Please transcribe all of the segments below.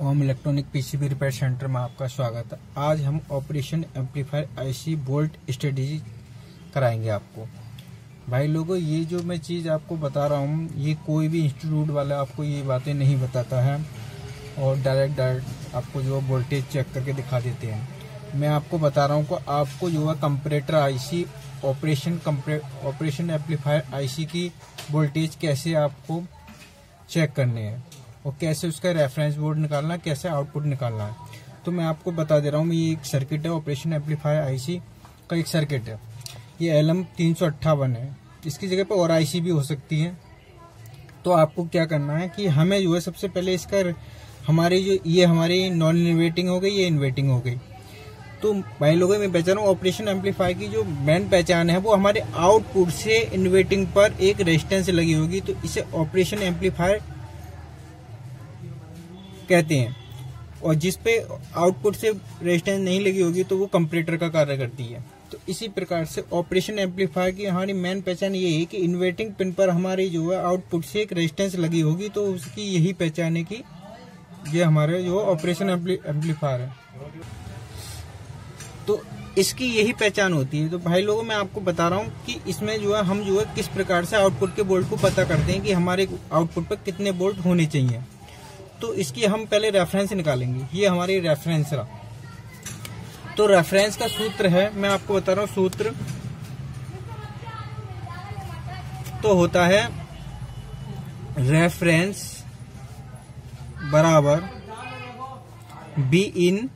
ओम electronic PCB repair centre में आपका स्वागत है। आज हम operation amplifier IC volt strategy कराएंगे आपको। भाई लोगों, ये जो मैं चीज़ आपको बता रहा हूँ, ये कोई भी इंस्टीट्यूट वाला आपको ये बातें नहीं बताता है और डायरेक्ट आपको जो वोल्टेज चेक करके दिखा देते हैं। मैं आपको बता रहा हूँ कि आपको जो है comparator IC operation amplifier IC की वोल्टेज कैसे आपको चेक करने हैं और कैसे उसका रेफरेंस बोर्ड निकालना है, कैसे आउटपुट निकालना है। तो मैं आपको बता दे रहा हूँ, ये एक सर्किट है, ऑपरेशन एम्पलीफायर आईसी का एक सर्किट है। ये LM358 है, इसकी जगह पर और आईसी भी हो सकती है। तो आपको क्या करना है कि हमें जो है सबसे पहले इसका हमारी जो ये हमारी नॉन इन्वर्टिंग हो गई, ये इन्वर्टिंग हो गई। तो भाई लोगों, मैं पहचान रहा हूँ ऑपरेशन एम्पलीफायर की जो मेन पहचान है वो हमारे आउटपुट से इन्वर्टिंग पर एक रेजिस्टेंस लगी होगी, तो इसे ऑपरेशन एम्पलीफायर कहते हैं। और जिस पे आउटपुट से रेजिस्टेंस नहीं लगी होगी तो वो कंपैरेटर का कार्य करती है। तो इसी प्रकार से ऑपरेशन एम्पलीफायर की हमारी मेन पहचान ये है कि इन्वर्टिंग पिन पर हमारी जो है आउटपुट से एक रेजिस्टेंस लगी होगी, तो उसकी यही पहचान है कि ये हमारे जो ऑपरेशन एम्पलीफायर है, तो इसकी यही पहचान होती है। तो भाई लोगों, मैं आपको बता रहा हूँ कि इसमें जो है हम जो है किस प्रकार से आउटपुट के वोल्ट को पता करते हैं कि हमारे आउटपुट पर कितने वोल्ट होने चाहिए। तो इसकी हम पहले रेफरेंस निकालेंगे। ये हमारी रेफरेंस रहा। तो रेफरेंस का सूत्र है, मैं आपको बता रहा हूँ सूत्र तो होता है रेफरेंस बराबर बी इन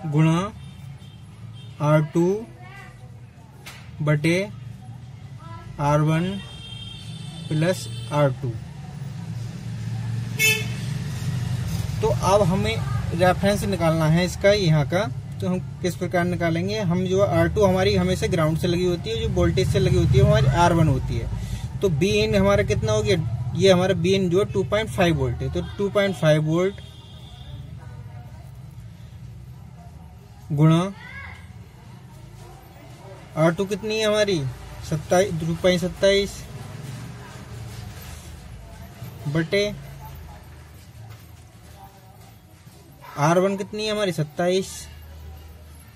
गुणा R2 बटे R1 प्लस R2। तो अब हमें रेफरेंस निकालना है इसका यहाँ का। तो हम किस प्रकार निकालेंगे, हम जो R2 हमारी हमेशा ग्राउंड से लगी होती है, जो वोल्टेज से लगी होती है हमारी R1 होती है। तो बी इन हमारा कितना हो गया, ये हमारा बी इन जो 2.5 वोल्ट है। तो 2.5 वोल्ट गुणा R2 कितनी है हमारी 2.27 बटे R1 कितनी है हमारी 27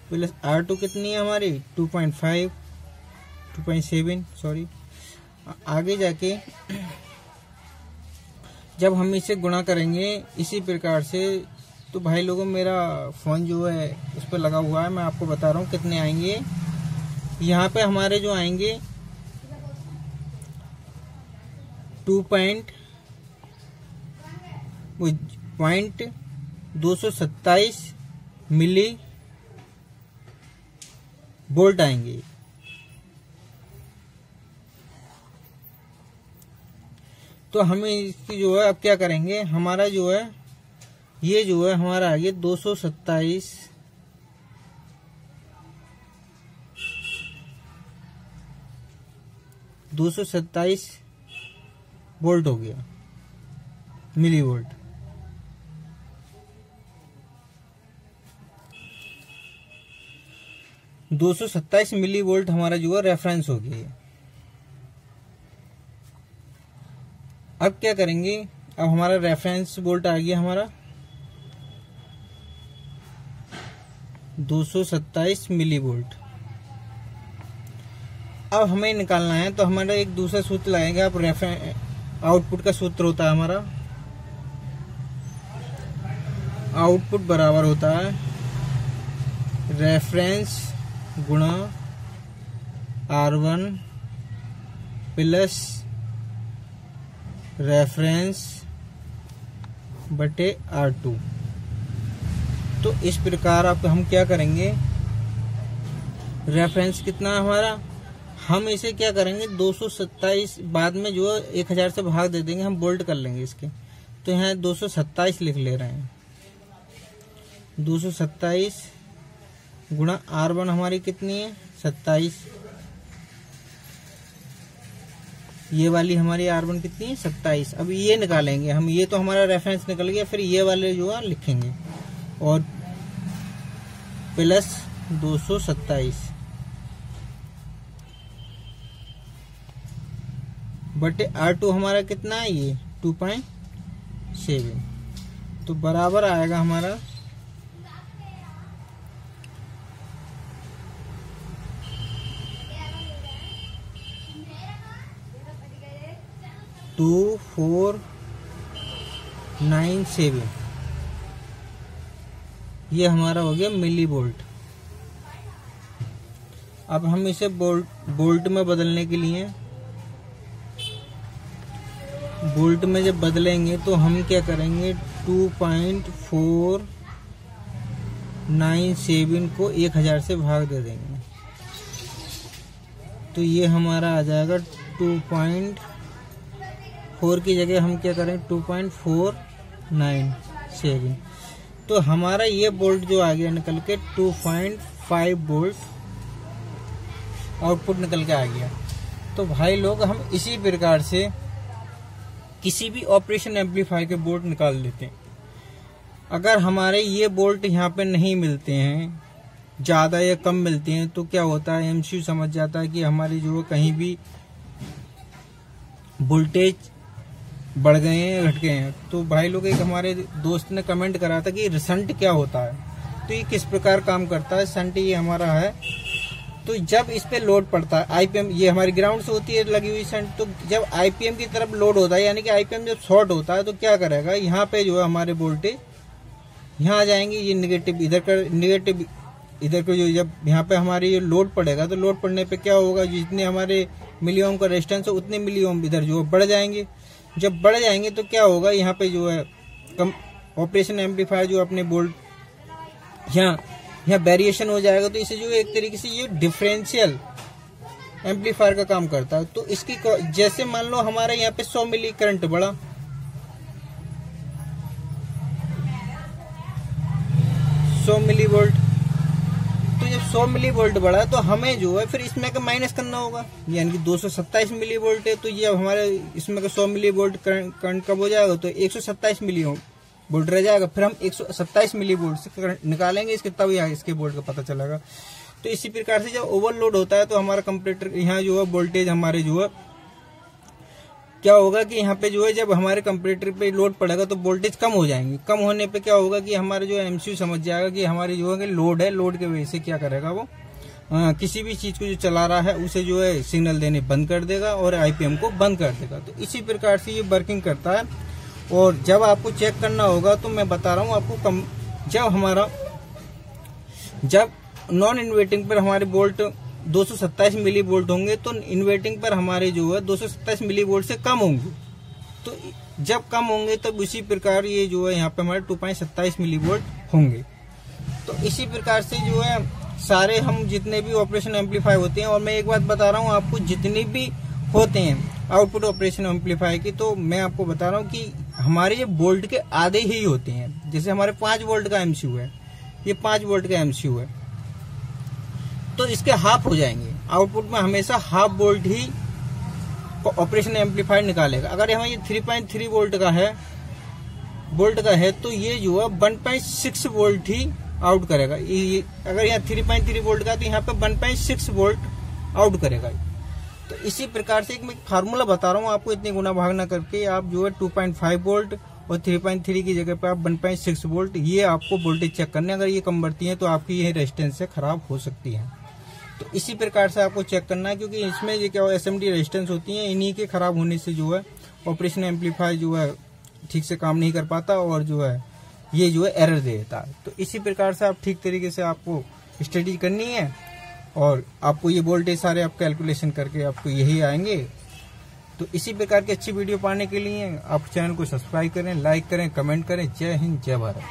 प्लस R2 कितनी है हमारी 2.7 सॉरी। आगे जाके जब हम इसे गुणा करेंगे इसी प्रकार से, तो भाई लोगों मेरा फोन जो है उस पर लगा हुआ है, मैं आपको बता रहा हूँ कितने आएंगे। यहाँ पे हमारे जो आएंगे 2.227 मिली वोल्ट आएंगे। तो हमें इसकी जो है अब क्या करेंगे, हमारा जो है ये जो है हमारा ये 227 वोल्ट हो गया, मिली वोल्ट। दो 227 मिली वोल्ट हमारा जो है रेफरेंस हो गया। अब क्या करेंगे, अब हमारा रेफरेंस वोल्ट आ गया हमारा 227 मिली वोल्ट। अब हमें निकालना है, तो हमारा एक दूसरा सूत्र लगेगा। अब आउटपुट का सूत्र होता है हमारा, आउटपुट बराबर होता है रेफरेंस गुणा R1 प्लस रेफरेंस बटे R2। तो इस प्रकार अब हम क्या करेंगे, रेफरेंस कितना हमारा, हम इसे क्या करेंगे 227 बाद में जो 1000 से भाग दे देंगे, हम बोल्ट कर लेंगे इसके। तो यहाँ 227 लिख ले रहे हैं। 227 गुणा R1 हमारी कितनी है 27, ये वाली हमारी R1 कितनी है 27। अब ये निकालेंगे हम, ये तो हमारा रेफरेंस निकल गया, फिर ये वाले जो है लिखेंगे और प्लस 227 बटे R2 हमारा कितना है, ये 2.5 7 तो बराबर आएगा हमारा 2497। ये हमारा हो गया मिली वोल्ट। अब हम इसे वोल्ट में बदलने के लिए वोल्ट में जब बदलेंगे तो हम क्या करेंगे 2.497 को 1000 से भाग दे देंगे तो ये हमारा आ जाएगा 2.4 की जगह हम क्या करें 2.497 तो हमारा ये वोल्ट जो आ गया निकल के 2.5 वोल्ट आउटपुट निकल के आ गया। तो भाई लोग हम इसी प्रकार से किसी भी ऑपरेशन एम्पलीफायर के वोल्ट निकाल लेते हैं। अगर हमारे ये वोल्ट यहाँ पे नहीं मिलते हैं, ज्यादा या कम मिलते हैं, तो क्या होता है एमसीयू समझ जाता है कि हमारी जो कहीं भी वोल्टेज बढ़ गए हैं घट गए हैं। तो भाई लोग एक हमारे दोस्त ने कमेंट करा था कि शंट क्या होता है, तो ये किस प्रकार काम करता है। शंट ये हमारा है, तो जब इस पे लोड पड़ता है आईपीएम, ये हमारी ग्राउंड से होती है लगी हुई शंट, तो जब आईपीएम की तरफ लोड होता है यानी कि आईपीएम जब शॉर्ट होता है तो क्या करेगा, यहाँ पे जो है हमारे वोल्टेज यहाँ आ जाएंगे, ये निगेटिव इधर का जो जब यहाँ पे हमारी लोड पड़ेगा तो लोड पड़ने पे क्या होगा, जितने हमारे मिली ओम का रेजिस्टेंस है उतने मिली ओम इधर जो बढ़ जाएंगे। जब बढ़ जाएंगे तो क्या होगा, यहाँ पे जो है कम ऑपरेशन एम्पलीफायर जो अपने वोल्ट यहाँ वेरिएशन हो जाएगा। तो इसे जो एक तरीके से ये डिफरेंशियल एम्पलीफायर का काम करता है। तो इसकी जैसे मान लो हमारे यहाँ पे 100 मिली करंट बढ़ा, 100 मिली वोल्ट, तो जब 100 मिली वोल्ट बढ़ा तो हमें जो है फिर इसमें का माइनस करना होगा, यानी कि 227 मिली वोल्ट है, तो ये हमारे इसमें का 100 मिली वोल्ट करंट कब हो जाएगा, तो 127 मिली वोल्ट रह जाएगा। फिर हम 127 मिली वोल्ट से करंट निकालेंगे, इसके तब इसके वोल्ट का पता चलेगा। तो इसी प्रकार से जब ओवरलोड होता है तो हमारा कंपैरेटर यहाँ जो है वोल्टेज हमारे जो है क्या होगा कि यहाँ पे जो है जब हमारे कंपैरेटर पे लोड पड़ेगा तो वोल्टेज कम हो जाएंगे। कम होने पे क्या होगा कि हमारे जो एमसीयू समझ जाएगा कि हमारी जो है लोड है, लोड के वजह से क्या करेगा वो किसी भी चीज को जो चला रहा है उसे जो है सिग्नल देने बंद कर देगा और आईपीएम को बंद कर देगा। तो इसी प्रकार से ये वर्किंग करता है। और जब आपको चेक करना होगा तो मैं बता रहा हूँ आपको, जब नॉन इन्वर्टिंग पर हमारे वोल्ट 227 मिली वोल्ट होंगे तो इन्वर्टिंग पर हमारे जो है 227 मिली वोल्ट से कम होंगे। तो जब कम होंगे तब इसी प्रकार ये जो है यहाँ पे हमारे 2.27 मिली वोल्ट होंगे। तो इसी प्रकार से जो है सारे हम जितने भी ऑपरेशन एम्पलीफायर होते हैं, और मैं एक बात बता रहा हूँ आपको, जितने भी होते हैं आउटपुट ऑपरेशन एम्पलीफायर की, तो मैं आपको बता रहा हूँ कि हमारे ये वोल्ट के आधे ही होते हैं। जैसे हमारे 5 वोल्ट का एमसीयू है, ये 5 वोल्ट का एमसीयू है, तो इसके हाफ हो जाएंगे। आउटपुट में हमेशा हाफ वोल्ट ही ऑपरेशन एम्पलीफायर निकालेगा। अगर हमें ये 3.3 वोल्ट का है तो ये जो है 1.6 वोल्ट ही आउट करेगा। अगर यहाँ 3.3 वोल्ट का तो यहाँ पे 1.6 वोल्ट आउट करेगा। तो इसी प्रकार से एक मैं फार्मूला बता रहा हूँ आपको, इतनी गुना भाग ना करके आप जो है 2.5 वोल्ट और 3.3 की जगह पे आप 1.6 वोल्ट ये आपको वोल्टेज चेक करने, अगर ये कम बढ़ती है तो आपकी ये रेजिस्टेंस से खराब हो सकती है। तो इसी प्रकार से आपको चेक करना है, क्योंकि इसमें ये क्या एसएमडी रेजिस्टेंस होती है, इन्हीं के खराब होने से जो है ऑपरेशन एम्पलीफायर जो है ठीक से काम नहीं कर पाता और जो है ये जो है एरर दे देता है। तो इसी प्रकार से आप ठीक तरीके से आपको स्टडी करनी है और आपको ये वोल्टेज सारे आप कैलकुलेशन करके आपको यही आएंगे। तो इसी प्रकार की अच्छी वीडियो पाने के लिए आप चैनल को सब्सक्राइब करें, लाइक करें, कमेंट करें। जय हिंद, जय भारत।